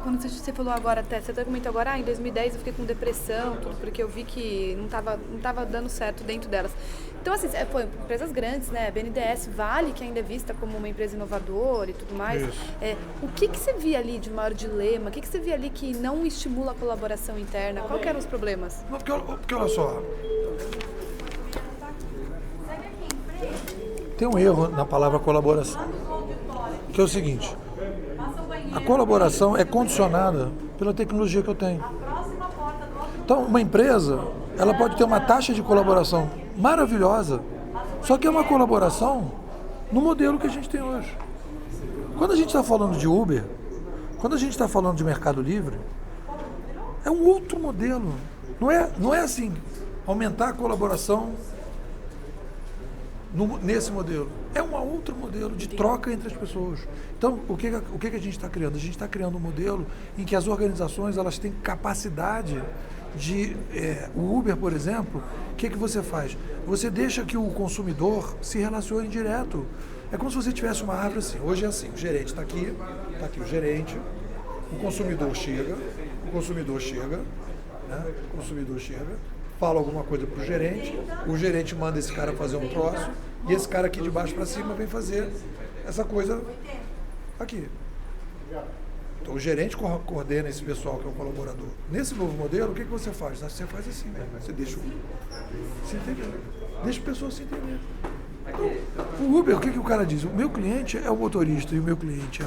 Quando você falou agora, até, você até comentou agora, em 2010 eu fiquei com depressão, tudo, porque eu vi que não tava dando certo dentro delas. Então, assim, pô, empresas grandes, né, BNDES, Vale, que ainda é vista como uma empresa inovadora e tudo mais. Isso. O que você via ali de maior dilema? O que você via ali que não estimula a colaboração interna? Qual que eram os problemas? Não, porque olha só, tem um erro na palavra colaboração, que é o seguinte: a colaboração é condicionada pela tecnologia que eu tenho. Então, uma empresa, ela pode ter uma taxa de colaboração maravilhosa, só que é uma colaboração no modelo que a gente tem hoje. Quando a gente está falando de Uber, quando a gente está falando de Mercado Livre, é um outro modelo. Não é assim, aumentar a colaboração nesse modelo. É um outro modelo de troca entre as pessoas. Então, o que a gente está criando? A gente está criando um modelo em que as organizações elas têm capacidade de... o Uber, por exemplo, o que você faz? Você deixa que o consumidor se relacione direto. É como se você tivesse uma árvore assim. Hoje é assim, o gerente está aqui o gerente, o consumidor chega, né? O consumidor chega, fala alguma coisa para o gerente manda esse cara fazer um troço, e esse cara aqui de baixo para cima vem fazer essa coisa aqui. Então o gerente coordena esse pessoal que é o colaborador. Nesse novo modelo, o que você faz? Você faz assim, né? Você deixa se entender. Deixa a pessoa se entender. Então, o Uber, o que o cara diz? O meu cliente é o motorista e o meu cliente é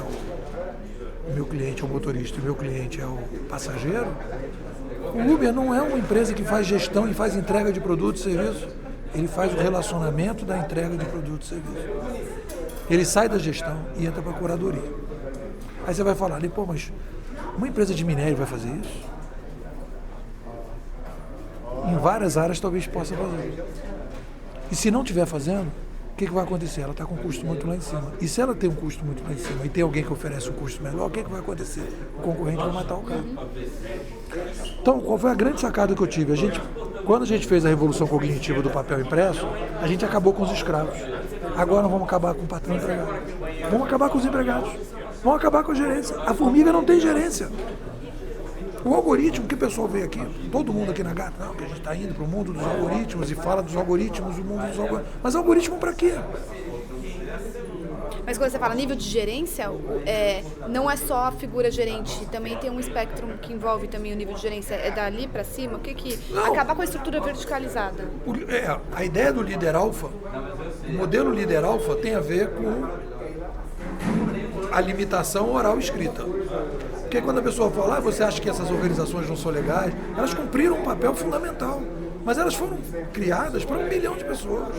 o motorista e o meu cliente é o passageiro. O Uber não é uma empresa que faz gestão e faz entrega de produto e serviço. Ele faz o relacionamento da entrega de produto e serviço. Ele sai da gestão e entra para a curadoria. Aí você vai falar ali, pô, mas uma empresa de minério vai fazer isso? Em várias áreas talvez possa fazer. E se não estiver fazendo, o que vai acontecer? Ela está com um custo muito lá em cima. E se ela tem um custo muito lá em cima e tem alguém que oferece um custo menor, o que vai acontecer? O concorrente vai matar o cara. Então, qual foi a grande sacada que eu tive? Quando a gente fez a revolução cognitiva do papel impresso, a gente acabou com os escravos. Agora nós vamos acabar com o patrão empregado. Vamos acabar com os empregados. Vamos acabar com a gerência. A formiga não tem gerência. O algoritmo que o pessoal vê aqui, todo mundo aqui na Gata, não, que a gente está indo para o mundo dos algoritmos e fala dos algoritmos, o mundo dos algoritmos. Mas algoritmo para quê? Mas quando você fala nível de gerência, não é só a figura gerente, também tem um espectro que envolve também o nível de gerência. É dali para cima? O que acabar com a estrutura verticalizada? A ideia do líder alfa, o modelo líder alfa tem a ver com a limitação oral escrita. Porque quando a pessoa fala, você acha que essas organizações não são legais? Elas cumpriram um papel fundamental, mas elas foram criadas para 1 bilhão de pessoas.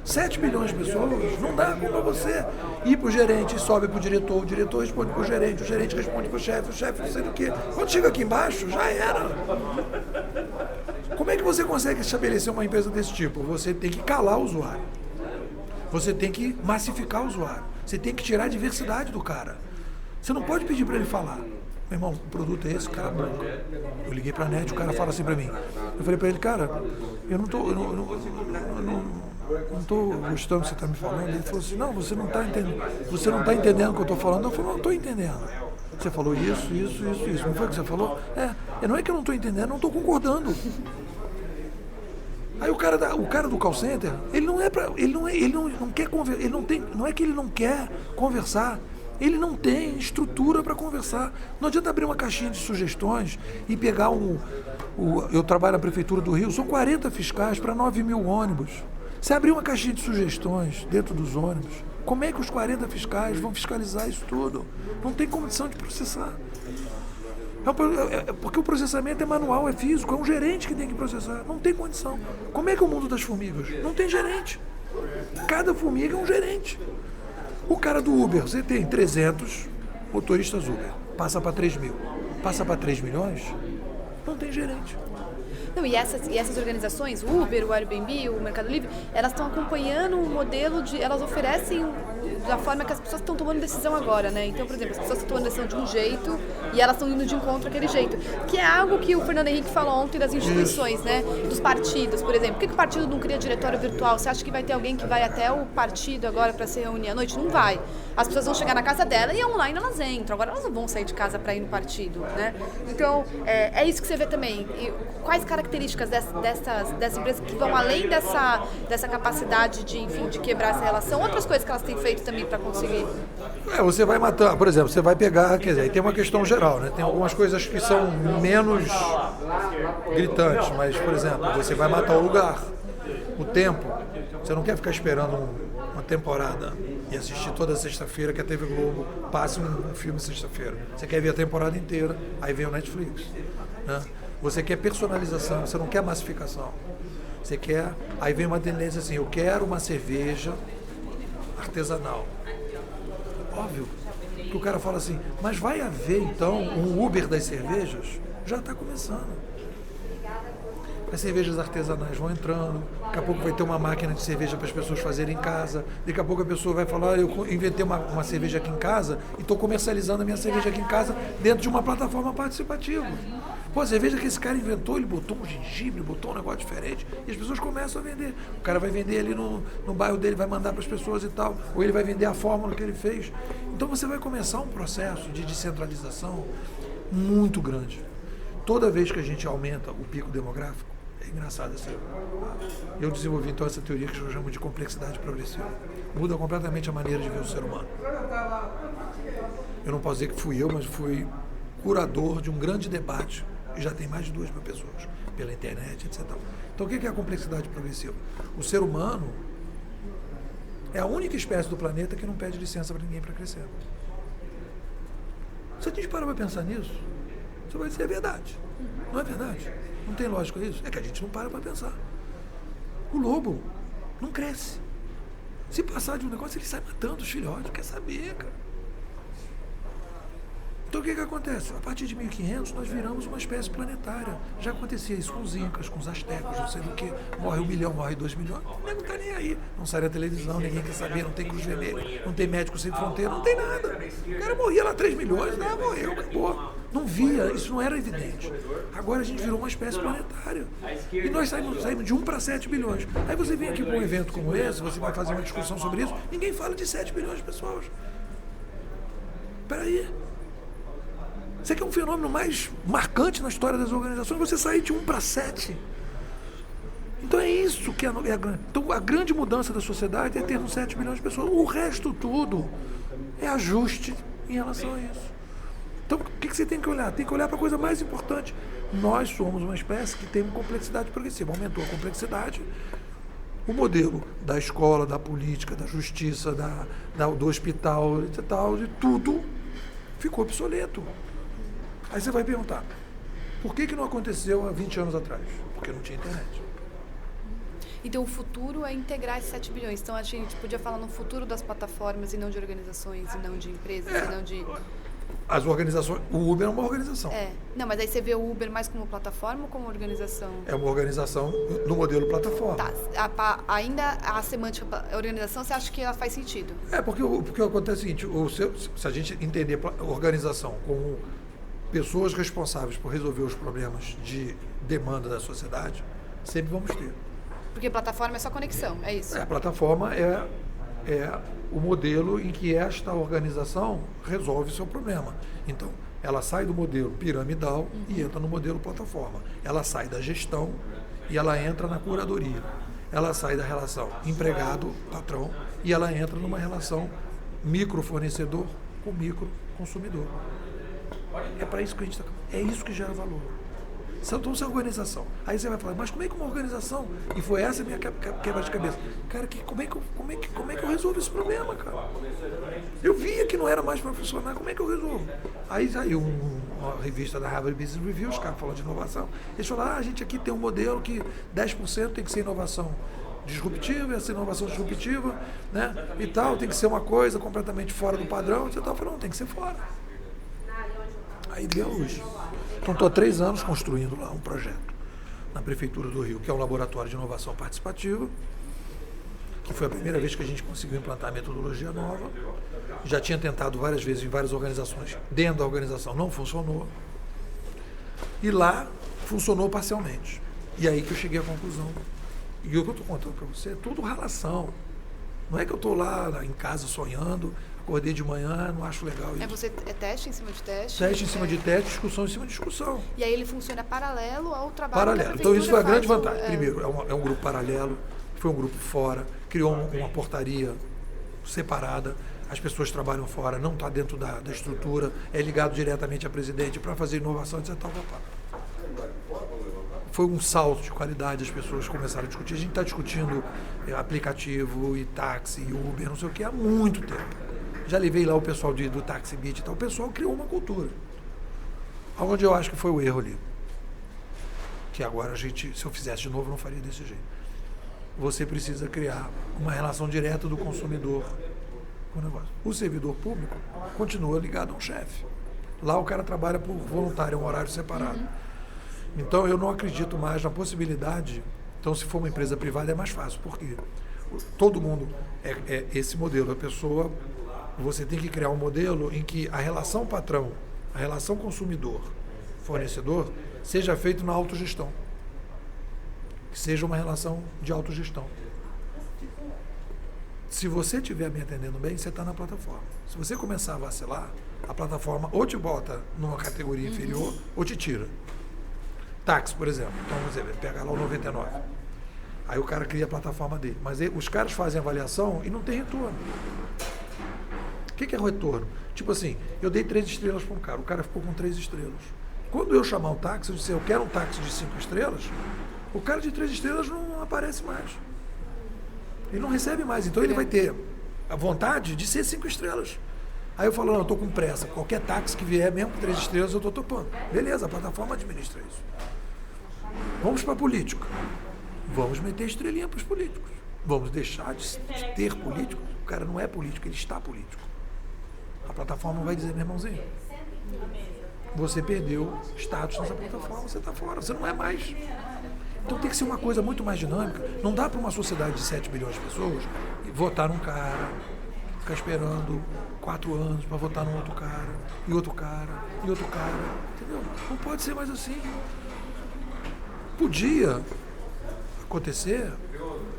7 milhões de pessoas, não dá como você ir para o gerente, sobe para o diretor responde para o gerente responde para o chefe não sei do que. Quando chega aqui embaixo, já era. Como é que você consegue estabelecer uma empresa desse tipo? Você tem que calar o usuário. Você tem que massificar o usuário. Você tem que tirar a diversidade do cara. Você não pode pedir para ele falar. Meu irmão, o produto é esse, o cara branco. Eu liguei para a NET, o cara fala assim para mim. Eu falei para ele, cara, eu não estou gostando do que você está me falando. Ele falou assim, não, você não está entendendo. Você não está entendendo o que eu estou falando. Eu falei, não estou entendendo. Você falou isso. Não foi o que você falou? Não é que eu não estou entendendo, não estou concordando. Aí o cara do call center, não é que ele não quer conversar, ele não tem estrutura para conversar. Não adianta abrir uma caixinha de sugestões e pegar eu trabalho na Prefeitura do Rio, são 40 fiscais para 9 mil ônibus. Se abrir uma caixinha de sugestões dentro dos ônibus, como é que os 40 fiscais vão fiscalizar isso tudo? Não tem condição de processar. Porque o processamento é manual, é físico, é um gerente que tem que processar. Não tem condição. Como é que é o mundo das formigas? Não tem gerente. Cada formiga é um gerente. O cara do Uber, você tem 300 motoristas Uber, passa para 3 mil. Passa para 3 milhões, não tem gerente. Não, e essas organizações, o Uber, o Airbnb, o Mercado Livre, elas estão acompanhando um modelo elas oferecem da forma que as pessoas estão tomando decisão agora, né? Então, por exemplo, as pessoas estão tomando decisão de um jeito e elas estão indo de encontro àquele jeito. Que é algo que o Fernando Henrique falou ontem das instituições, né? Dos partidos, por exemplo. Por que o partido não cria diretório virtual? Você acha que vai ter alguém que vai até o partido agora para se reunir à noite? Não vai. As pessoas vão chegar na casa dela e online elas entram. Agora elas não vão sair de casa para ir no partido, né? Então, é isso que você vê também. E quais características dessas empresas que vão além dessa capacidade de, enfim, de quebrar essa relação? Outras coisas que elas têm feito também para conseguir? Você vai matar, por exemplo, você vai pegar, quer dizer, aí tem uma questão geral, né? Tem algumas coisas que são menos gritantes, mas, por exemplo, você vai matar o lugar, o tempo. Você não quer ficar esperando uma temporada e assistir toda sexta-feira que a TV Globo passe um filme sexta-feira. Você quer ver a temporada inteira, aí vem o Netflix, né? Você quer personalização, você não quer massificação. Você quer, aí vem uma tendência assim, eu quero uma cerveja artesanal. Óbvio que o cara fala assim, mas vai haver então um Uber das cervejas? Já está começando. As cervejas artesanais vão entrando, daqui a pouco vai ter uma máquina de cerveja para as pessoas fazerem em casa, daqui a pouco a pessoa vai falar, eu inventei uma cerveja aqui em casa e estou comercializando a minha cerveja aqui em casa dentro de uma plataforma participativa. Pô, a cerveja que esse cara inventou, ele botou um gengibre, botou um negócio diferente e as pessoas começam a vender. O cara vai vender ali no bairro dele, vai mandar para as pessoas e tal, ou ele vai vender a fórmula que ele fez. Então você vai começar um processo de descentralização muito grande. Toda vez que a gente aumenta o pico demográfico, é engraçado assim. Eu desenvolvi então essa teoria que eu chamo de complexidade progressiva. Muda completamente a maneira de ver o ser humano. Eu não posso dizer que fui eu, mas fui curador de um grande debate, e já tem mais de 2.000 pessoas, pela internet, etc. Então o que é a complexidade progressiva? O ser humano é a única espécie do planeta que não pede licença para ninguém para crescer. Se a gente parar para pensar nisso, você vai dizer, é verdade. Não é verdade? Não tem lógica isso? É que a gente não para pensar. O lobo não cresce. Se passar de um negócio, ele sai matando os filhotes, quer saber, cara. Então o que acontece? A partir de 1500 nós viramos uma espécie planetária. Já acontecia isso com os incas, com os astecas, não sei do que. Morre 1 milhão, morre 2 milhões. O nego não tá nem aí. Não sai na televisão, ninguém quer saber, não tem Cruz Vermelha, não tem médico sem fronteira, não tem nada. O cara morria lá 3 milhões, morreu, acabou. Não via, isso não era evidente. Agora a gente virou uma espécie planetária. E nós saímos de 1 para 7 bilhões. Aí você vem aqui para um evento como esse, você vai fazer uma discussão sobre isso, ninguém fala de 7 bilhões de pessoas. Peraí. Você quer um fenômeno mais marcante na história das organizações, você sair de 1 para 7. Então é isso que é a grande. Então a grande mudança da sociedade é termos 7 bilhões de pessoas. O resto tudo é ajuste em relação a isso. Então o que você tem que olhar? Tem que olhar para a coisa mais importante. Nós somos uma espécie que tem uma complexidade progressiva. Aumentou a complexidade. O modelo da escola, da política, da justiça, do hospital, etc., de tudo ficou obsoleto. Aí você vai perguntar, por que não aconteceu há 20 anos atrás? Porque não tinha internet. Então o futuro é integrar esses 7 bilhões. Então a gente podia falar no futuro das plataformas e não de organizações, e não de empresas, e não de... As organizações... O Uber é uma organização. Não, mas aí você vê o Uber mais como plataforma ou como organização? É uma organização no modelo plataforma. Tá. Ainda a semântica organização, você acha que ela faz sentido? Porque acontece o seguinte, se a gente entender a organização como pessoas responsáveis por resolver os problemas de demanda da sociedade, sempre vamos ter. Porque plataforma é só conexão, é isso? A plataforma é o modelo em que esta organização resolve o seu problema. Então, ela sai do modelo piramidal e entra no modelo plataforma. Ela sai da gestão e ela entra na curadoria. Ela sai da relação empregado-patrão e ela entra numa relação micro-fornecedor com micro-consumidor. É para isso que a gente está... É isso que gera valor. Então, se é organização. Aí você vai falar, mas como é que uma organização... E foi essa a minha quebra de cabeça. Cara, como é que eu resolvo esse problema, cara? Eu via que não era mais para funcionar, como é que eu resolvo? Aí saiu uma revista da Harvard Business Review, os caras falando de inovação. Eles falaram, a gente aqui tem um modelo que 10% tem que ser inovação disruptiva, essa inovação disruptiva, né? E tal, tem que ser uma coisa completamente fora do padrão. E tal. Eu falei, não, tem que ser fora. Aí deu a luz. Então, estou há 3 anos construindo lá um projeto na Prefeitura do Rio, que é um laboratório de inovação participativa, que foi a primeira vez que a gente conseguiu implantar a metodologia nova. Já tinha tentado várias vezes em várias organizações. Dentro da organização não funcionou. E lá funcionou parcialmente. E aí que eu cheguei à conclusão. E o que eu estou contando para você é tudo relação. Não é que eu estou lá em casa sonhando, acordei de manhã, não acho legal isso. É teste em cima de teste? Teste em cima de teste, discussão em cima de discussão. E aí ele funciona paralelo ao trabalho Paralelo. Então isso foi a grande vantagem. Primeiro, é um grupo paralelo, foi um grupo fora, criou uma portaria separada, as pessoas trabalham fora, não está dentro da estrutura, é ligado diretamente a presidente para fazer inovação, etc. Foi um salto de qualidade, as pessoas começaram a discutir. A gente está discutindo aplicativo e táxi e Uber, não sei o que, há muito tempo. Já levei lá o pessoal do Táxi Beat e tal. O pessoal criou uma cultura. Onde eu acho que foi o erro ali. Que agora se eu fizesse de novo, não faria desse jeito. Você precisa criar uma relação direta do consumidor com o negócio. O servidor público continua ligado a um chefe. Lá o cara trabalha por voluntário, é um horário separado. Então eu não acredito mais na possibilidade. Então, se for uma empresa privada é mais fácil, porque todo mundo é esse modelo. A pessoa, você tem que criar um modelo em que a relação patrão, a relação consumidor, fornecedor, seja feito na autogestão. Que seja uma relação de autogestão. Se você estiver me atendendo bem, você está na plataforma. Se você começar a vacilar, a plataforma ou te bota numa categoria inferior ou te tira. Táxi, por exemplo. Então, você pega lá o 99. Aí o cara cria a plataforma dele. Mas aí, os caras fazem avaliação e não tem retorno. O que é o retorno? Tipo assim, eu dei 3 estrelas para um cara, o cara ficou com 3 estrelas. Quando eu chamar um táxi, eu disser, eu quero um táxi de 5 estrelas, o cara de 3 estrelas não aparece mais. Ele não recebe mais. Então ele vai ter a vontade de ser 5 estrelas. Aí eu falo, não, eu estou com pressa. Qualquer táxi que vier, mesmo com 3 estrelas, eu estou topando. Beleza, a plataforma administra isso. Vamos para a política. Vamos meter estrelinha para os políticos. Vamos deixar de ter político. O cara não é político, ele está político. A plataforma vai dizer, meu irmãozinho, você perdeu status nessa plataforma, você está fora, você não é mais. Então tem que ser uma coisa muito mais dinâmica. Não dá para uma sociedade de 7 bilhões de pessoas votar num cara, ficar esperando 4 anos para votar num outro cara, e outro cara, e outro cara. Entendeu? Não pode ser mais assim. Podia acontecer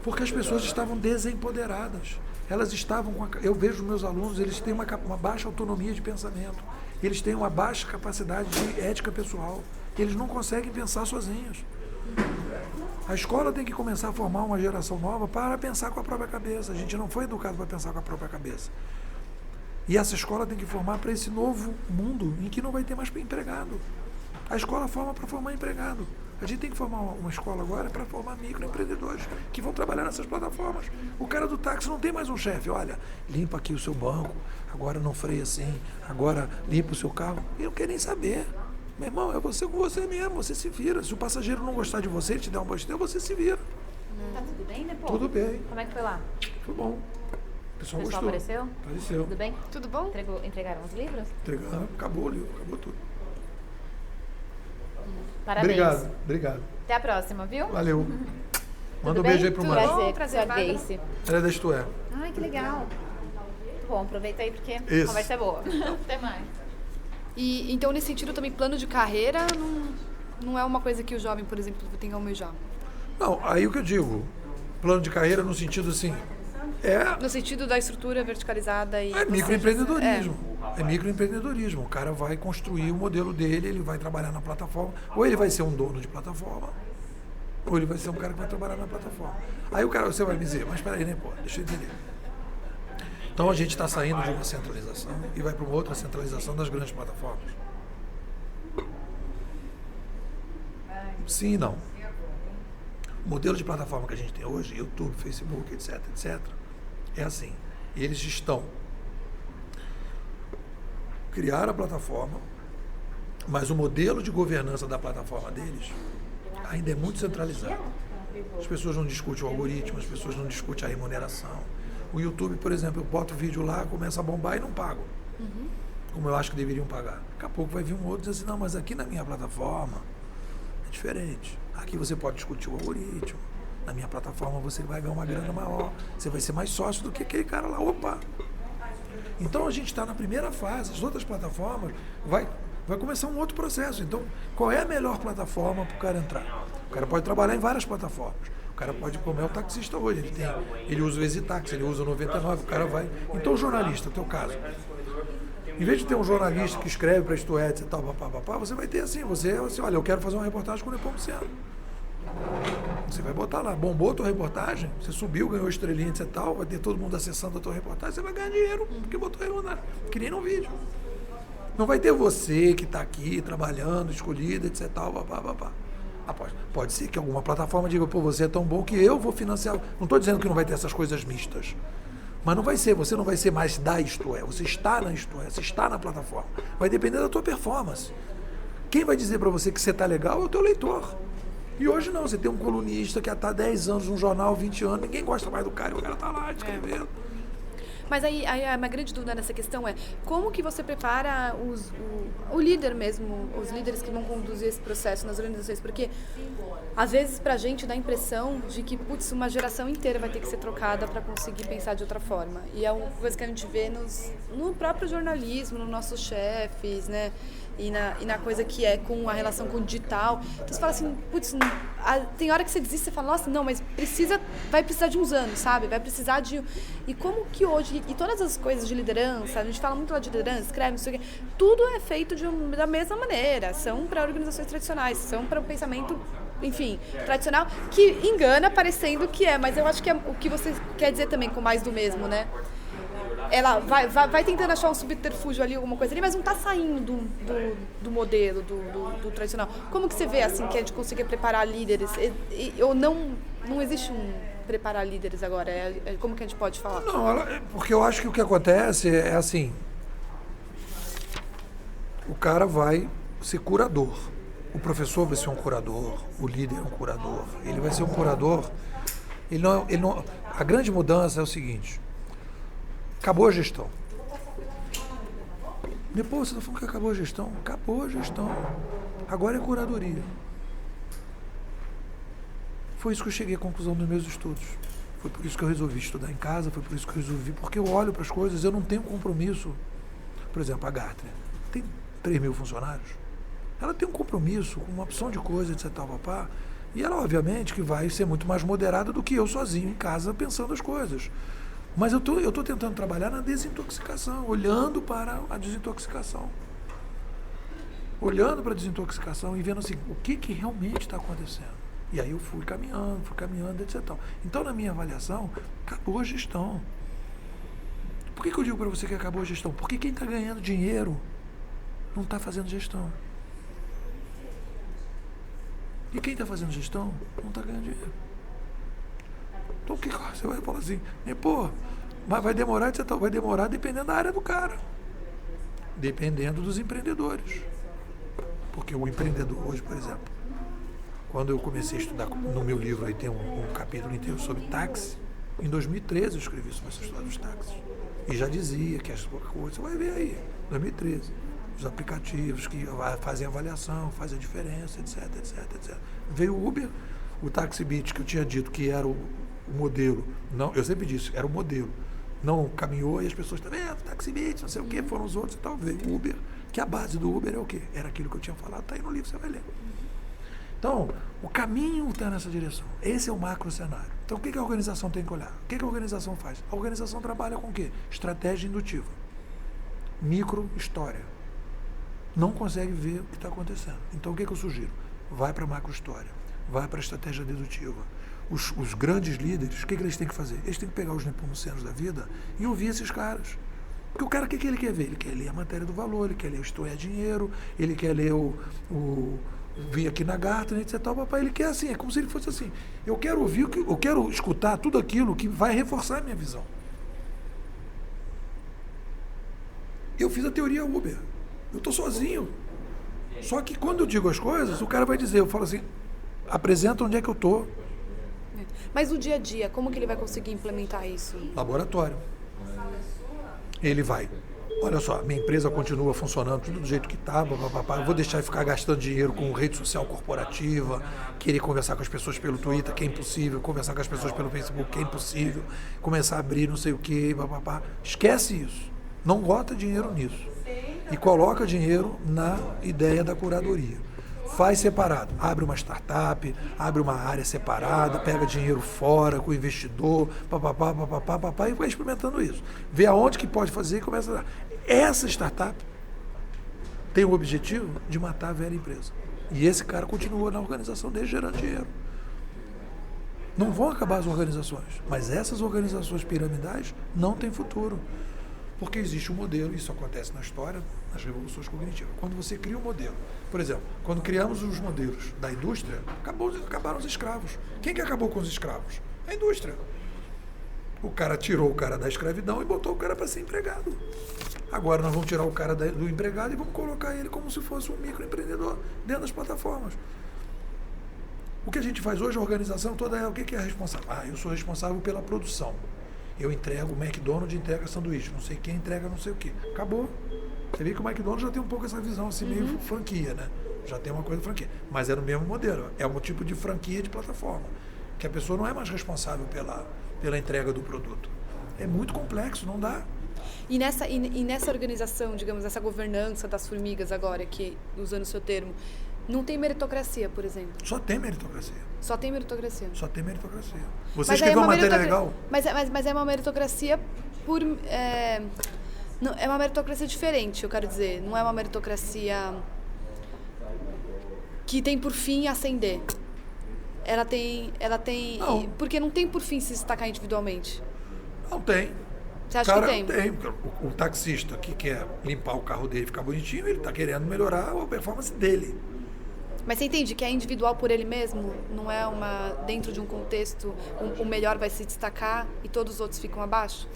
porque as pessoas estavam desempoderadas. Elas estavam com eu vejo meus alunos, eles têm uma baixa autonomia de pensamento. Eles têm uma baixa capacidade de ética pessoal. Eles não conseguem pensar sozinhos. A escola tem que começar a formar uma geração nova para pensar com a própria cabeça. A gente não foi educado para pensar com a própria cabeça. E essa escola tem que formar para esse novo mundo em que não vai ter mais empregado. A escola forma para formar empregado. A gente tem que formar uma escola agora para formar microempreendedores que vão trabalhar nessas plataformas. O cara do táxi não tem mais um chefe. Olha, limpa aqui o seu banco, agora não freia assim, agora limpa o seu carro. Ele não quer nem saber. Meu irmão, é você com você mesmo, você se vira. Se o passageiro não gostar de você, te der um bosteio, você se vira. Tá tudo bem, né, pô? Tudo bem. Como é que foi lá? Foi bom. O pessoal gostou. Apareceu? Apareceu. Tudo bem? Tudo bom? Entregaram os livros? Entregando, acabou o livro, acabou tudo. Parabéns. Obrigado. Até a próxima, viu? Valeu. Manda um bem? beijo aí pro Márcio. Prazer, Prazer, sua Gleice. Ela é da Isto É. Ai, que legal. Muito bom, aproveita aí porque Isso. a conversa é boa. Até mais. E então, nesse sentido, também, plano de carreira não é uma coisa que o jovem, por exemplo, tem que almejar. Não, aí o que eu digo, plano de carreira no sentido assim, No sentido da estrutura verticalizada e... é microempreendedorismo. É microempreendedorismo. O cara vai construir o modelo dele, ele vai trabalhar na plataforma, ou ele vai ser um dono de plataforma, ou ele vai ser um cara que vai trabalhar na plataforma. Aí o cara, você vai me dizer, mas peraí, né, pô, deixa eu entender. Então a gente está saindo de uma centralização e vai para uma outra centralização das grandes plataformas. Sim e não. O modelo de plataforma que a gente tem hoje, YouTube, Facebook, etc, é assim. Eles estão criaram a plataforma, mas o modelo de governança da plataforma deles ainda é muito centralizado. As pessoas não discutem o algoritmo, as pessoas não discutem a remuneração. O YouTube, por exemplo, eu boto o vídeo lá, começa a bombar e não pago. Como eu acho que deveriam pagar. Daqui a pouco vai vir um outro e dizer assim, não, mas aqui na minha plataforma é diferente. Aqui você pode discutir o algoritmo, Na minha plataforma você vai ganhar uma grana maior, você vai ser mais sócio do que aquele cara lá. Opa! Então a gente está na primeira fase, as outras plataformas vai começar um outro processo. Então, qual é a melhor plataforma para o cara entrar? O cara pode trabalhar em várias plataformas. O cara pode, como é o taxista hoje, ele usa o EasyTax, ele usa o 99, o cara vai. Então o jornalista, no teu caso, em vez de ter um jornalista que escreve para Isto É, etc, tal, papapá, você vai ter assim, olha, eu quero fazer uma reportagem com o Nepomuceno. Você vai botar lá, bombou a tua reportagem, você subiu, ganhou estrelinha, etc tal, vai ter todo mundo acessando a tua reportagem, você vai ganhar dinheiro, porque botou a reportagem, que nem no vídeo. Não vai ter você que está aqui trabalhando, escolhido, etc tal, papapá. Pode ser que alguma plataforma diga, pô, você é tão bom que eu vou financiar. Não estou dizendo que não vai ter essas coisas mistas. Mas não vai ser, você não vai ser mais da Isto É, você está na Isto É, você está na plataforma. Vai depender da tua performance. Quem vai dizer para você que você está legal é o teu leitor. E hoje não, você tem um colunista que está há 10 anos num jornal, 20 anos, ninguém gosta mais do cara, e o cara está lá escrevendo. Mas aí a minha grande dúvida nessa questão é como que você prepara o líder mesmo, os líderes que vão conduzir esse processo nas organizações? Porque às vezes pra gente dá a impressão de que, putz, uma geração inteira vai ter que ser trocada para conseguir pensar de outra forma. E é uma coisa que a gente vê no próprio jornalismo, nos nossos chefes, né? E na coisa que é com a relação com o digital. Então você fala assim, putz, tem hora que você desiste, você fala, nossa, não, mas vai precisar de uns anos, sabe? Vai precisar de... E como que hoje, e todas as coisas de liderança, a gente fala muito lá de liderança, escreve, não sei o quê, tudo é feito da mesma maneira, são para organizações tradicionais, são para o pensamento, enfim, tradicional, que engana parecendo que é, mas eu acho que é o que você quer dizer também com mais do mesmo, né? Ela vai tentando achar um subterfúgio ali, alguma coisa ali, mas não está saindo do modelo, do tradicional. Como que você vê, assim, que a gente consiga preparar líderes? Ou não existe preparar líderes agora? Como que a gente pode falar? Não, porque eu acho que o que acontece é assim, o cara vai ser curador. O professor vai ser um curador, o líder é um curador. Ele vai ser um curador. A grande mudança é o seguinte... Acabou a gestão. Depois você está falando que acabou a gestão. Acabou a gestão. Agora é curadoria. Foi isso que eu cheguei à conclusão dos meus estudos. Foi por isso que eu resolvi estudar em casa, foi por isso que eu resolvi, porque eu olho para as coisas, eu não tenho compromisso. Por exemplo, a Gartner tem 3.000 funcionários. Ela tem um compromisso com uma opção de coisa, etc. Papá, e ela, obviamente, que vai ser muito mais moderada do que eu sozinho em casa pensando as coisas. Mas eu tô tentando trabalhar na desintoxicação, olhando para a desintoxicação. Olhando para a desintoxicação e vendo assim, o que realmente está acontecendo. E aí eu fui caminhando, etc. Então, na minha avaliação, acabou a gestão. Por que eu digo para você que acabou a gestão? Porque quem está ganhando dinheiro não está fazendo gestão. E quem está fazendo gestão não está ganhando dinheiro. Então o que você vai falar assim, pô, mas vai demorar, etc. Vai demorar dependendo da área do cara. Dependendo dos empreendedores. Porque o empreendedor hoje, por exemplo, quando eu comecei a estudar, no meu livro aí tem um capítulo inteiro sobre táxi, em 2013 eu escrevi sobre essa história dos táxis. E já dizia que as coisas, você vai ver aí, 2013, os aplicativos que fazem avaliação, fazem a diferença, etc, etc, etc. Veio o Uber, o TaxiBit que eu tinha dito que era o modelo, não, eu sempre disse, era o modelo, não caminhou e as pessoas também, TaxiBit, não sei o que, foram os outros e tal, veio o Uber, que a base do Uber é o quê? Era aquilo que eu tinha falado, tá aí no livro, você vai ler. Então, o caminho está nessa direção, esse é o macro cenário. Então, o que a organização tem que olhar? O que a organização faz? A organização trabalha com o quê? Estratégia indutiva, micro história, não consegue ver o que está acontecendo. Então, o que eu sugiro? Vai para a macro história, vai para a estratégia dedutiva. Os grandes líderes, o que eles têm que fazer? Eles têm que pegar os nepomucenos da vida e ouvir esses caras. Porque o cara, o que ele quer ver? Ele quer ler a matéria do valor, ele quer ler o Isto É Dinheiro, ele quer ler vir aqui na Gartner, etc. Papai, ele quer assim, é como se ele fosse assim. Eu quero ouvir, eu quero escutar tudo aquilo que vai reforçar a minha visão. Eu fiz a teoria Uber. Eu estou sozinho. Só que quando eu digo as coisas, o cara vai dizer, eu falo assim, apresenta onde é que eu estou. Mas no dia a dia, como que ele vai conseguir implementar isso? Laboratório. Ele vai olha só, minha empresa continua funcionando tudo do jeito que estava, eu vou deixar de ficar gastando dinheiro com rede social corporativa, querer conversar com as pessoas pelo Twitter, que é impossível, conversar com as pessoas pelo Facebook, que é impossível, começar a abrir não sei o que, esquece isso, não bota dinheiro nisso e coloca dinheiro na ideia da curadoria. Faz separado, abre uma startup, abre uma área separada, pega dinheiro fora com o investidor, e vai experimentando isso. Vê aonde que pode fazer e começa a dar. Essa startup tem o objetivo de matar a velha empresa. E esse cara continua na organização dele gerando dinheiro. Não vão acabar as organizações, mas essas organizações piramidais não têm futuro. Porque existe um modelo, isso acontece na história, nas revoluções cognitivas. Quando você cria um modelo, por exemplo, quando criamos os modelos da indústria, acabaram os escravos. Quem que acabou com os escravos? A indústria. O cara tirou o cara da escravidão e botou o cara para ser empregado. Agora nós vamos tirar o cara do empregado e vamos colocar ele como se fosse um microempreendedor dentro das plataformas. O que a gente faz hoje, a organização toda é o que é responsável? Eu sou responsável pela produção. Eu entrego, o McDonald's entrega sanduíche, não sei quem entrega não sei o quê. Acabou. Você vê que o McDonald's já tem um pouco essa visão assim, meio franquia, né? Já tem uma coisa de franquia. Mas é no mesmo modelo. É um tipo de franquia de plataforma. Que a pessoa não é mais responsável pela entrega do produto. É muito complexo, não dá. E nessa organização, digamos, essa governança das formigas agora, que usando o seu termo, não tem meritocracia, por exemplo? Só tem meritocracia. Só tem meritocracia? Só tem meritocracia. Você escreveu uma matéria legal? Mas é uma meritocracia não, é uma meritocracia diferente, eu quero dizer. Não é uma meritocracia que tem por fim ascender. Ela tem Não. Porque não tem por fim se destacar individualmente. Não tem. Você acha que tem? Tem. O taxista que quer limpar o carro dele e ficar bonitinho, ele está querendo melhorar a performance dele. Mas você entende que é individual por ele mesmo? Não é dentro de um contexto, o melhor vai se destacar e todos os outros ficam abaixo?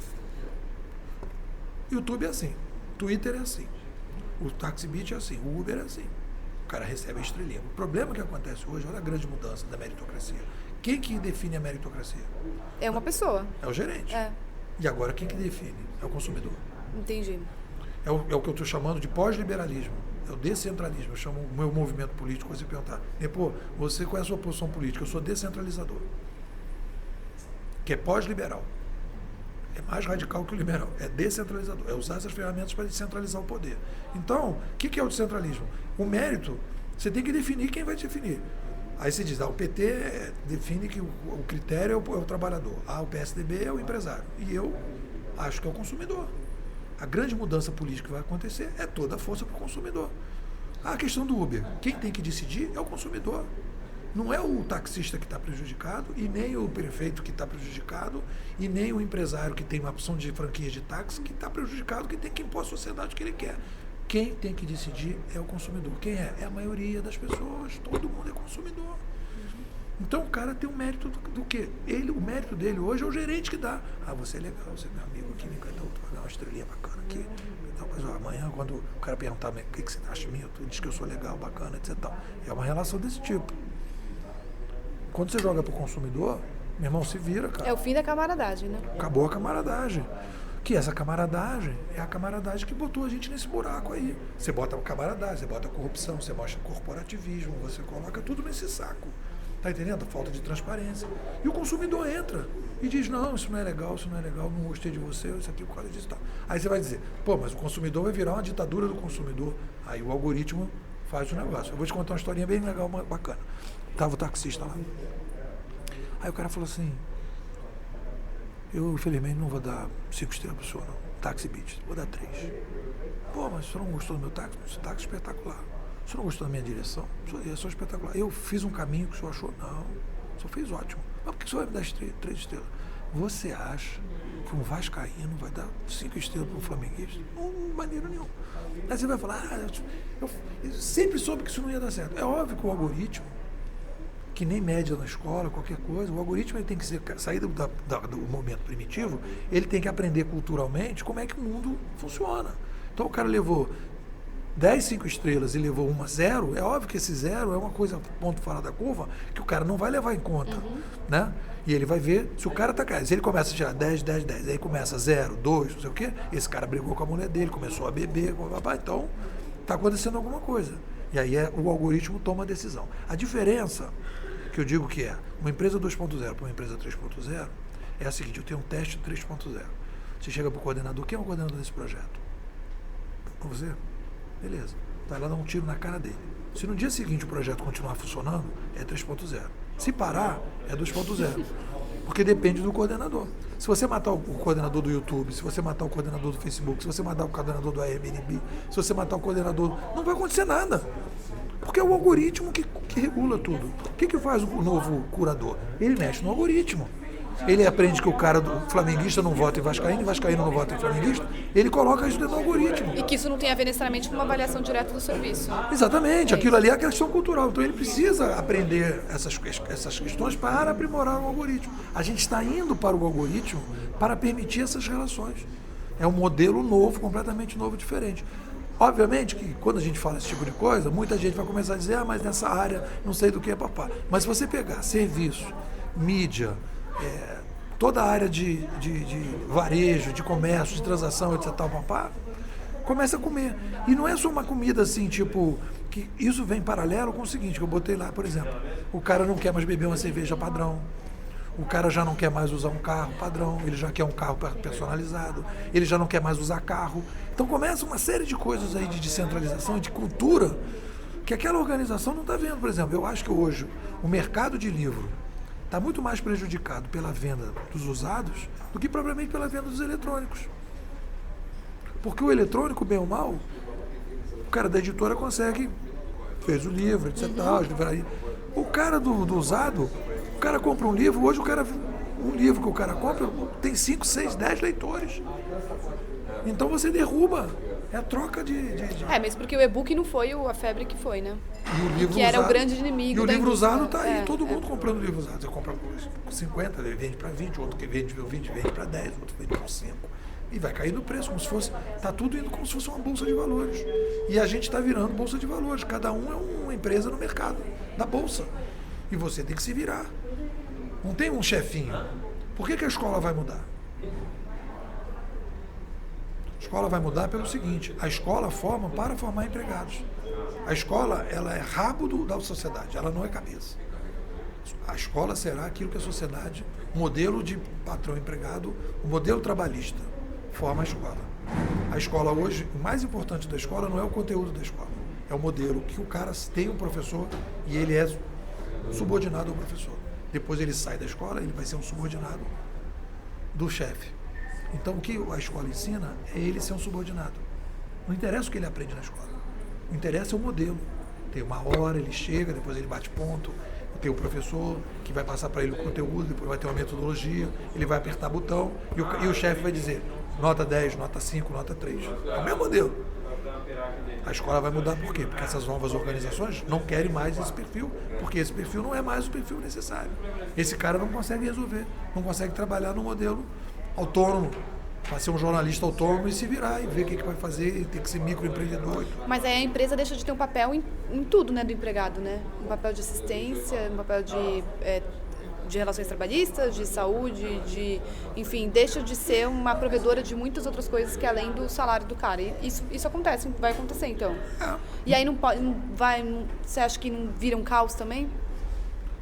YouTube é assim, Twitter é assim, o TaxiBit é assim, o Uber é assim. O cara recebe a estrelinha. O problema que acontece hoje, olha a grande mudança da meritocracia. Quem que define a meritocracia? É uma pessoa. É o gerente. É. E agora quem que define? É o consumidor. Entendi. É o que eu estou chamando de pós-liberalismo. É o descentralismo. Eu chamo o meu movimento político, você perguntar, pô, você qual é a sua posição política? Eu sou descentralizador. Que é pós-liberal. É mais radical que o liberal. É descentralizador. É usar essas ferramentas para descentralizar o poder. Então, o que é o descentralismo? O mérito, você tem que definir quem vai definir. Aí você diz, o PT define que o critério é o trabalhador. O PSDB é o empresário. E eu acho que é o consumidor. A grande mudança política que vai acontecer é toda a força para o consumidor. A questão do Uber, quem tem que decidir é o consumidor. Não é o taxista que está prejudicado, e nem o prefeito que está prejudicado, e nem o empresário que tem uma opção de franquia de táxi que está prejudicado, que tem que impor a sociedade que ele quer. Quem tem que decidir é o consumidor. Quem é? É a maioria das pessoas. Todo mundo é consumidor. Então o cara tem um mérito do quê? O mérito dele hoje é o gerente que dá. Você é legal, você é meu amigo aqui, me encanta, tu vai dar uma estrelinha bacana aqui. Então, mas amanhã, quando o cara perguntar o que você acha de mim, tu diz que eu sou legal, bacana, etc. É uma relação desse tipo. Quando você joga pro consumidor, meu irmão, se vira, cara. É o fim da camaradagem, né? Acabou a camaradagem. Que essa camaradagem é a camaradagem que botou a gente nesse buraco aí. Você bota a camaradagem, você bota a corrupção, você mostra corporativismo, você coloca tudo nesse saco. Tá entendendo? A falta de transparência. E o consumidor entra e diz, não, isso não é legal, não gostei de você, isso aqui por causa disso e tal. Aí você vai dizer, mas o consumidor vai virar uma ditadura do consumidor. Aí o algoritmo faz o negócio. Eu vou te contar uma historinha bem legal, bacana. Tava o taxista lá. Aí o cara falou assim, eu infelizmente não vou dar 5 estrelas pro senhor, não. TaxiBit, vou dar 3. Mas o senhor não gostou do meu táxi? Esse táxi é espetacular. O senhor não gostou da minha direção? Eu sou espetacular. Eu fiz um caminho que o senhor achou? Não. O senhor fez ótimo. Mas por que o senhor vai me dar 3 estrelas? Você acha que um vascaíno vai dar 5 estrelas para um flamenguista? Não, de maneira nenhuma. Aí você vai falar, eu sempre soube que isso não ia dar certo. É óbvio que o algoritmo, que nem média na escola, qualquer coisa, o algoritmo ele tem que sair do momento primitivo, ele tem que aprender culturalmente como é que o mundo funciona. Então o cara levou 10 5 estrelas e levou uma 0, é óbvio que esse 0 é uma coisa, ponto fora da curva, que o cara não vai levar em conta, né? E ele vai ver se o cara tá caindo. Se ele começa a tirar 10, 10, 10, aí começa 0, 2, não sei o quê, esse cara brigou com a mulher dele, começou a beber, então tá acontecendo alguma coisa. E aí o algoritmo toma a decisão. A diferença, que eu digo que é uma empresa 2.0 para uma empresa 3.0, é a seguinte: eu tenho um teste 3.0. Você chega para o coordenador, quem é o coordenador desse projeto? Você? Beleza. Vai lá dar um tiro na cara dele. Se no dia seguinte o projeto continuar funcionando, é 3.0. Se parar, é 2.0. Porque depende do coordenador. Se você matar o coordenador do YouTube, se você matar o coordenador do Facebook, se você matar o coordenador do Airbnb, se você matar o coordenador, não vai acontecer nada. Porque é o algoritmo que regula tudo. O que faz o novo curador? Ele mexe no algoritmo. Ele aprende que o cara do flamenguista não vota em vascaíno, e vascaíno não vota em flamenguista, ele coloca isso dentro do algoritmo. E que isso não tem a ver necessariamente com uma avaliação direta do serviço. Exatamente, aquilo ali é a questão cultural. Então ele precisa aprender essas questões para aprimorar o algoritmo. A gente está indo para o algoritmo para permitir essas relações. É um modelo novo, completamente novo, diferente. Obviamente que quando a gente fala esse tipo de coisa, muita gente vai começar a dizer, mas nessa área não sei do que é papá. Mas se você pegar serviço, mídia, toda a área de varejo, de comércio, de transação, etc, papá, começa a comer. E não é só uma comida assim, tipo, que isso vem paralelo com o seguinte, que eu botei lá, por exemplo, o cara não quer mais beber uma cerveja padrão, o cara já não quer mais usar um carro padrão, ele já quer um carro personalizado, ele já não quer mais usar carro. Então começa uma série de coisas aí de descentralização, de cultura, que aquela organização não está vendo. Por exemplo, eu acho que hoje o mercado de livro está muito mais prejudicado pela venda dos usados do que propriamente pela venda dos eletrônicos. Porque o eletrônico, bem ou mal, o cara da editora consegue, fez o livro, etc. O cara do usado, o cara compra um livro, hoje um livro que o cara compra tem 5, 6, 10 leitores. Então você derruba. É a troca de... mas porque o e-book não foi a febre que foi, né? E o livro que era o grande inimigo. E o livro usado está aí, todo mundo comprando livro usado. Você compra por 50, ele vende para 20, outro que vende 20, vende para 10, outro vende para 5. E vai cair no preço, como se fosse... Está tudo indo como se fosse uma bolsa de valores. E a gente está virando bolsa de valores. Cada um é uma empresa no mercado da bolsa. E você tem que se virar. Não tem um chefinho. Por que a escola vai mudar? A escola vai mudar pelo seguinte: a escola forma para formar empregados. A escola, ela é rabo da sociedade, ela não é cabeça. A escola será aquilo que a sociedade, modelo de patrão-empregado, o modelo trabalhista, forma a escola. A escola hoje, o mais importante da escola não é o conteúdo da escola, é o modelo que o cara tem um professor e ele é subordinado ao professor. Depois ele sai da escola, ele vai ser um subordinado do chefe. Então o que a escola ensina é ele ser um subordinado. Não interessa o que ele aprende na escola. O interessa é o modelo. Tem uma hora, ele chega, depois ele bate ponto, tem o professor que vai passar para ele o conteúdo, depois vai ter uma metodologia, ele vai apertar botão e o chefe vai dizer nota 10, nota 5, nota 3. É o mesmo modelo. A escola vai mudar por quê? Porque essas novas organizações não querem mais esse perfil, porque esse perfil não é mais o perfil necessário. Esse cara não consegue resolver, não consegue trabalhar no modelo autônomo, vai ser um jornalista autônomo e se virar e ver o que vai fazer, tem que ser microempreendedor. Mas aí a empresa deixa de ter um papel em tudo, né, do empregado, né? Um papel de assistência, um papel de relações trabalhistas, de saúde, enfim, deixa de ser uma provedora de muitas outras coisas que além do salário do cara. E isso acontece, vai acontecer então. E aí você acha que não vira um caos também?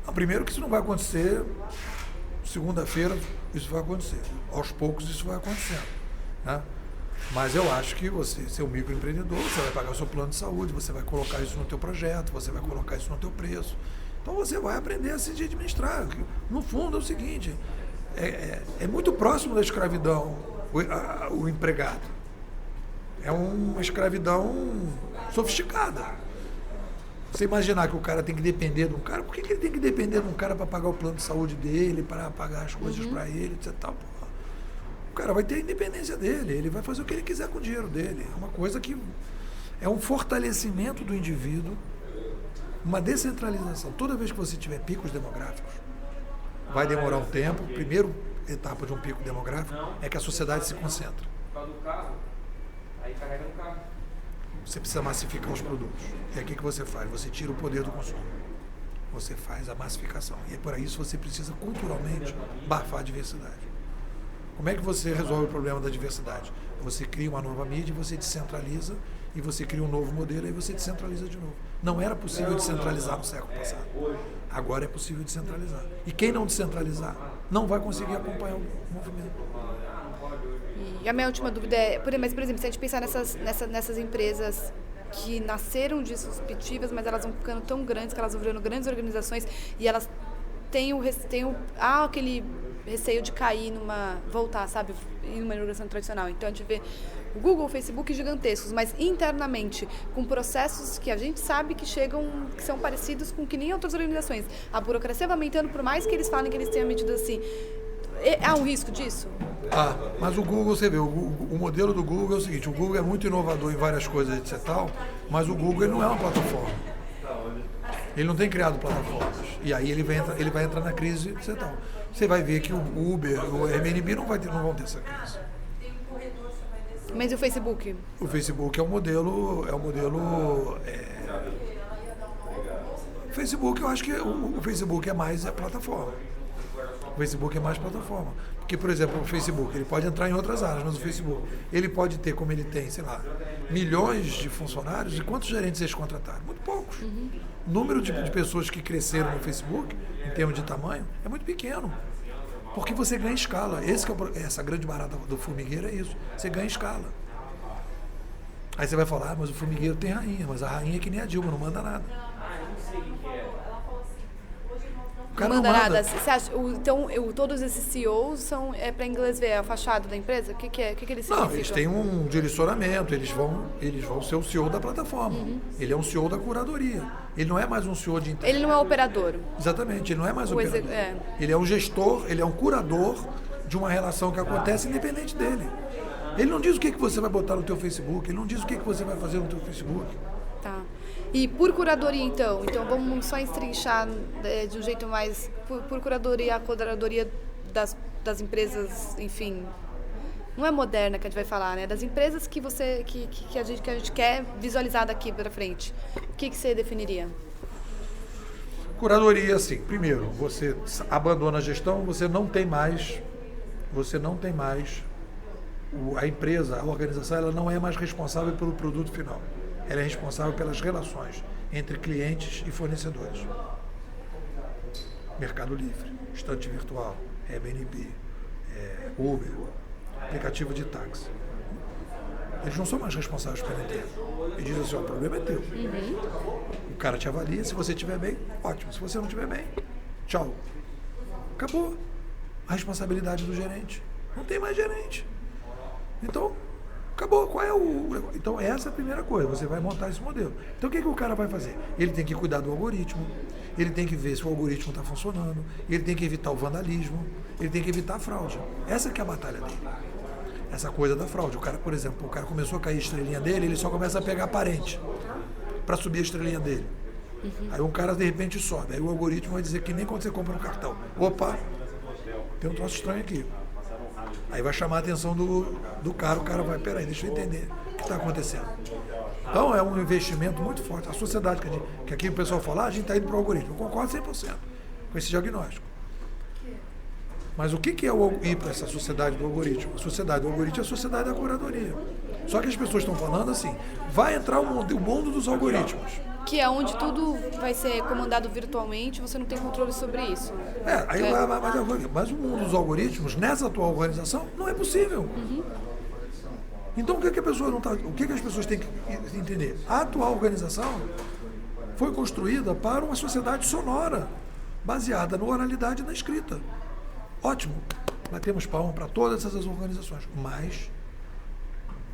Não, primeiro que isso não vai acontecer segunda-feira, isso vai acontecer. Aos poucos isso vai acontecendo, né? Mas eu acho que você, seu microempreendedor, você vai pagar o seu plano de saúde, você vai colocar isso no teu projeto, você vai colocar isso no teu preço. Então você vai aprender a se administrar. No fundo é o seguinte, é muito próximo da escravidão o empregado. É uma escravidão sofisticada. Você imaginar que o cara tem que depender de um cara, por que ele tem que depender de um cara para pagar o plano de saúde dele, para pagar as coisas para ele, etc. O cara vai ter a independência dele, ele vai fazer o que ele quiser com o dinheiro dele. É uma coisa que é um fortalecimento do indivíduo, uma descentralização. Toda vez que você tiver picos demográficos, vai demorar um tempo. A primeira etapa de um pico demográfico é que a sociedade se concentra. Você precisa massificar os produtos. E aí o que você faz? Você tira o poder do consumo. Você faz a massificação. E para isso você precisa culturalmente barfar a diversidade. Como é que você resolve o problema da diversidade? Você cria uma nova mídia, você descentraliza, e você cria um novo modelo, e você descentraliza de novo. Não era possível descentralizar no século passado. Agora é possível descentralizar. E quem não descentralizar não vai conseguir acompanhar o movimento. E a minha última dúvida é, por exemplo, se a gente pensar nessas empresas que nasceram disruptivas, mas elas vão ficando tão grandes que elas vão virando grandes organizações e elas têm aquele receio de cair voltar, sabe, em uma organização tradicional. Então a gente vê o Google, o Facebook gigantescos, mas internamente, com processos que a gente sabe que são parecidos com que nem outras organizações. A burocracia vai aumentando, por mais que eles falem que eles tenham medidas assim. Há um risco disso? Mas o Google, você vê, o modelo do Google é o seguinte, o Google é muito inovador em várias coisas, etc. Tal, mas o Google ele não é uma plataforma. Ele não tem criado plataformas. E aí ele vai entrar na crise, etc. Tal. Você vai ver que o Uber, o Airbnb não vão ter essa crise. Mas e o Facebook? O Facebook é um modelo. O Facebook, eu acho que o Facebook é mais plataforma. O Facebook é mais plataforma. Porque, por exemplo, o Facebook, ele pode entrar em outras áreas, mas o Facebook, ele pode ter, como ele tem, sei lá, milhões de funcionários. E quantos gerentes eles contrataram? Muito poucos. O número de pessoas que cresceram no Facebook, em termos de tamanho, é muito pequeno. Porque você ganha escala. Essa grande barata do formigueiro é isso. Você ganha escala. Aí você vai falar, mas o formigueiro tem rainha. Mas a rainha é que nem a Dilma, não manda nada. O cara não manda nada. Você acha, então, todos esses CEOs são, para inglês ver, a fachada da empresa? O que eles significam? Não, eles têm um direcionamento, eles vão ser o CEO da plataforma. Ele é um CEO da curadoria. Ele não é mais um CEO de internet. Ele não é operador. Exatamente, ele não é mais um operador. Ele é um gestor, ele é um curador de uma relação que acontece independente dele. Ele não diz o que você vai botar no teu Facebook, ele não diz o que você vai fazer no teu Facebook. Tá. E por curadoria, então vamos só estrinchar de um jeito mais... Por curadoria, a curadoria das empresas, enfim... Não é moderna que a gente vai falar, né? Das empresas que a gente quer visualizar daqui para frente. O que você definiria? Curadoria, assim, primeiro, você abandona a gestão, você não tem mais a empresa, a organização, ela não é mais responsável pelo produto final. Ela é responsável pelas relações entre clientes e fornecedores. Mercado Livre, estante virtual, Airbnb, Uber, aplicativo de táxi. Eles não são mais responsáveis pela empresa. Eles dizem assim, o problema é teu. O cara te avalia, se você estiver bem, ótimo. Se você não estiver bem, tchau. Acabou. A responsabilidade do gerente. Não tem mais gerente. Então, acabou. Qual é o... Então, essa é a primeira coisa. Você vai montar esse modelo. Então, o que o cara vai fazer? Ele tem que cuidar do algoritmo. Ele tem que ver se o algoritmo está funcionando. Ele tem que evitar o vandalismo. Ele tem que evitar a fraude. Essa que é a batalha dele. Essa coisa da fraude. O cara, por exemplo, começou a cair a estrelinha dele, ele só começa a pegar parente para subir a estrelinha dele. Aí um cara, de repente, sobe. Aí o algoritmo vai dizer que nem quando você compra um cartão. Opa, tem um troço estranho aqui. Aí vai chamar a atenção do cara, o cara vai, peraí, deixa eu entender o que está acontecendo. Então é um investimento muito forte. A sociedade que aqui o pessoal fala, a gente está indo para o algoritmo. Eu concordo 100% com esse diagnóstico. Mas o que é ir para essa sociedade do algoritmo? A sociedade do algoritmo é a sociedade da curadoria. Só que as pessoas estão falando assim, vai entrar o mundo dos algoritmos. Que é onde tudo vai ser comandado virtualmente, você não tem controle sobre isso. Mas o mundo dos algoritmos, nessa atual organização, não é possível. Então o que as pessoas têm que entender? A atual organização foi construída para uma sociedade sonora, baseada na oralidade e na escrita. Ótimo, batemos palma para todas essas organizações, mas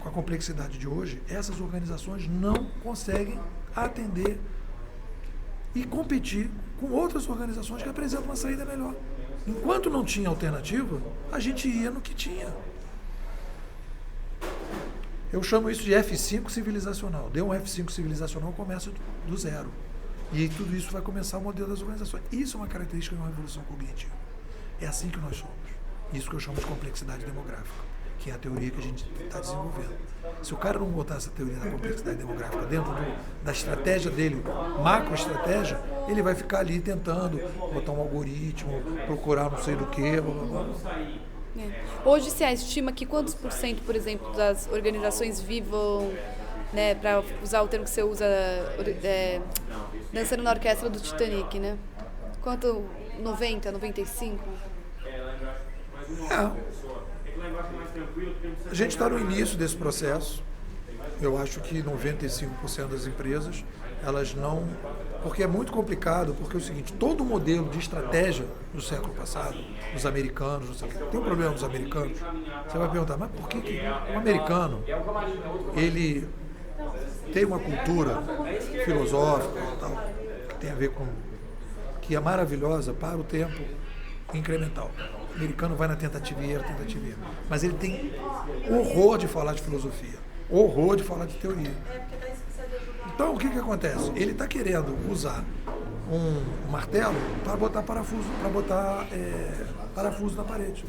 com a complexidade de hoje, essas organizações não conseguem atender e competir com outras organizações que apresentam uma saída melhor. Enquanto não tinha alternativa, a gente ia no que tinha. Eu chamo isso de F5 civilizacional. Deu um F5 civilizacional, começa do zero. E tudo isso vai começar o modelo das organizações. Isso é uma característica de uma revolução cognitiva. É assim que nós somos. Isso que eu chamo de complexidade demográfica. que é a teoria que a gente está desenvolvendo. Se o cara não botar essa teoria da complexidade demográfica dentro da estratégia dele, macroestratégia, ele vai ficar ali tentando botar um algoritmo, procurar não sei do que, blá, blá, blá. Hoje se estima que quantos por cento, por exemplo, das organizações vivam, né, para usar o termo que você usa, dançando na orquestra do Titanic, né? Quanto? 90, 95? A gente está no início desse processo. Eu acho que 95% das empresas, elas não... Porque é muito complicado, porque é o seguinte, todo o modelo de estratégia do século passado, dos americanos, não sei o quê, tem um problema dos americanos, você vai perguntar, mas por que o americano, ele tem uma cultura filosófica e tal, que tem a ver com... que é maravilhosa para o tempo incremental. O americano vai na tentativa e erro, mas ele tem horror de falar de filosofia, horror de falar de teoria. Então, o que acontece? Ele está querendo usar um martelo para botar parafuso na parede.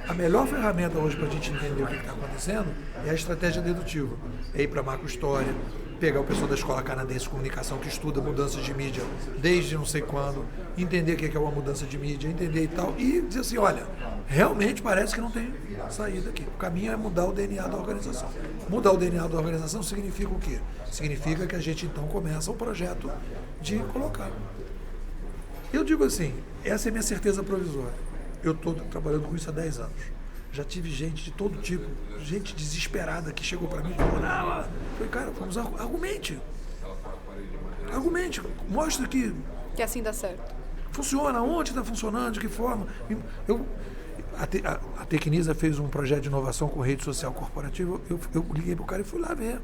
A melhor ferramenta hoje para a gente entender o que está acontecendo é a estratégia dedutiva. É ir para a macrohistória, pegar o pessoal da Escola Canadense de Comunicação que estuda mudanças de mídia desde não sei quando, entender o que é uma mudança de mídia, entender e tal, e dizer assim, olha, realmente parece que não tem saída aqui. O caminho é mudar o DNA da organização. Mudar o DNA da organização significa o quê? Significa que a gente então começa o projeto de colocar. Eu digo assim, essa é a minha certeza provisória. Eu estou trabalhando com isso há 10 anos. Já tive gente de todo tipo, gente desesperada que chegou para mim e falou, não, falei, cara, vamos argumente, mostra que assim dá certo. Funciona, onde está funcionando, de que forma. A Tecnisa fez um projeto de inovação com rede social corporativa, eu liguei para o cara e fui lá ver.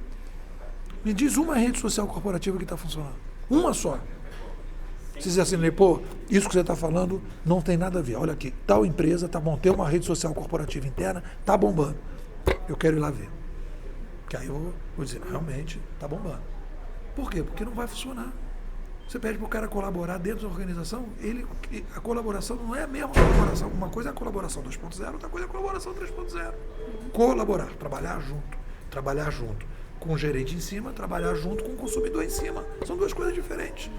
Me diz uma rede social corporativa que está funcionando. Uma só. Se dizer assim, pô, isso que você está falando não tem nada a ver. Olha aqui, tal empresa, tá bom, tem uma rede social corporativa interna, tá bombando. Eu quero ir lá ver. Que aí eu vou dizer, realmente, tá bombando. Por quê? Porque não vai funcionar. Você pede para o cara colaborar dentro da organização, a colaboração não é a mesma colaboração. Uma coisa é a colaboração 2.0, outra coisa é a colaboração 3.0. Colaborar, trabalhar junto com o gerente em cima, trabalhar junto com o consumidor em cima. São duas coisas diferentes.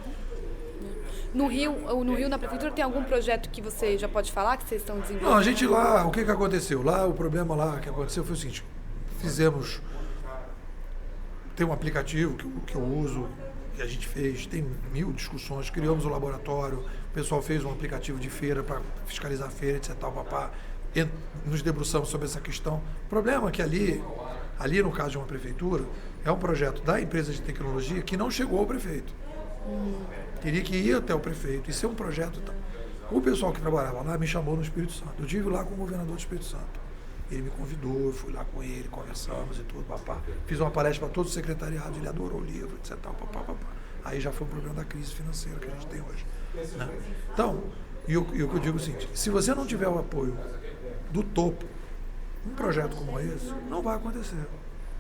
No Rio, na prefeitura, tem algum projeto que você já pode falar, que vocês estão desenvolvendo? Não, a gente lá, o que aconteceu? Lá, o problema lá que aconteceu foi o seguinte, tem um aplicativo que eu uso, que a gente fez, tem 1000 discussões, criamos um laboratório, o pessoal fez um aplicativo de feira para fiscalizar a feira, etc, papá, nos debruçamos sobre essa questão. O problema é que ali no caso de uma prefeitura, é um projeto da empresa de tecnologia que não chegou ao prefeito. Teria que ir até o prefeito, isso é um projeto. O pessoal que trabalhava lá me chamou no Espírito Santo. Eu estive lá com o governador do Espírito Santo. Ele me convidou, eu fui lá com ele, conversamos e tudo, papá. Fiz uma palestra para todo o secretariado, ele adorou o livro, etc. Papá. Aí já foi o problema da crise financeira que a gente tem hoje. Né? Então, e o que eu digo é o seguinte, se você não tiver o apoio do topo, um projeto como esse não vai acontecer.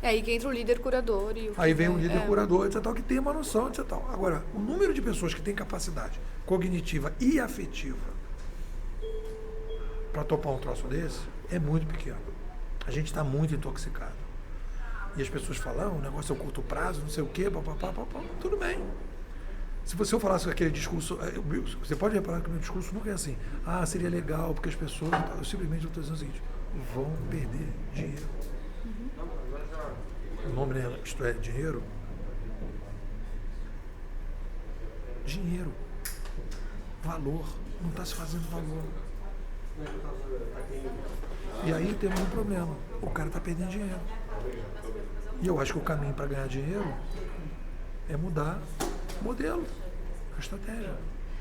É aí que entra o líder curador. Aí vem um líder curador, etc. Que tem uma noção, etc. Agora, o número de pessoas que tem capacidade cognitiva e afetiva para topar um troço desse é muito pequeno. A gente está muito intoxicado. E as pessoas falam, o negócio é o curto prazo, não sei o quê, papapá. Tudo bem. Se eu falasse aquele discurso, você pode reparar que o meu discurso nunca é assim, seria legal, porque as pessoas... Eu simplesmente estou dizendo o seguinte, vão perder dinheiro. O nome isto é dinheiro? Dinheiro. Valor. Não está se fazendo valor. E aí temos um problema. O cara está perdendo dinheiro. E eu acho que o caminho para ganhar dinheiro é mudar o modelo, a estratégia.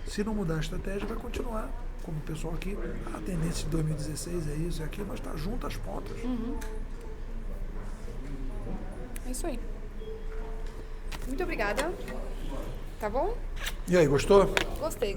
Se não mudar a estratégia, vai continuar. Como o pessoal aqui, a tendência de 2016 é isso, é aquilo, mas está junto às pontas. É isso aí. Muito obrigada. Tá bom? E aí, gostou? Gostei.